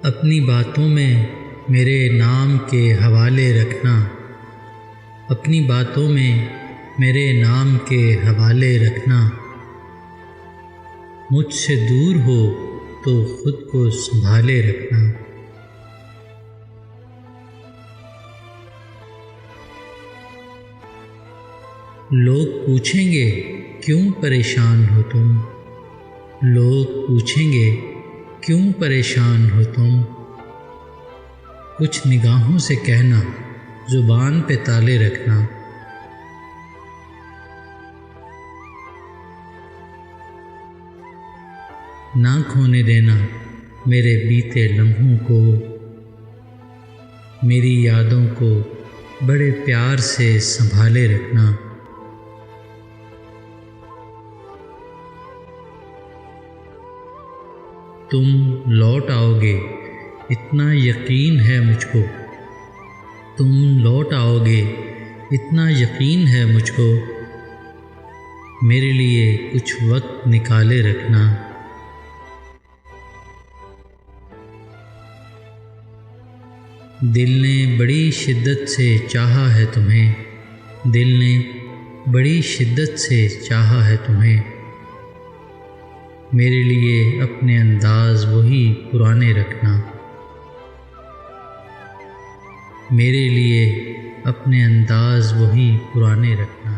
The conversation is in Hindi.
अपनी बातों में मेरे नाम के हवाले रखना, अपनी बातों में मेरे नाम के हवाले रखना। मुझसे दूर हो तो खुद को संभाले रखना। लोग पूछेंगे क्यों परेशान हो तुम, लोग पूछेंगे क्यों परेशान हो तुम। कुछ निगाहों से कहना, ज़ुबान पे ताले रखना। ना खोने देना मेरे बीते लम्हों को, मेरी यादों को बड़े प्यार से संभाले रखना। तुम लौट आओगे इतना यकीन है मुझको, तुम लौट आओगे इतना यकीन है मुझको। मेरे लिए कुछ वक्त निकाले रखना। दिल ने बड़ी शिद्दत से चाहा है तुम्हें, दिल ने बड़ी शिद्दत से चाहा है तुम्हें। मेरे लिए अपने अंदाज़ वही पुराने रखना, मेरे लिए अपने अंदाज़ वही पुराने रखना।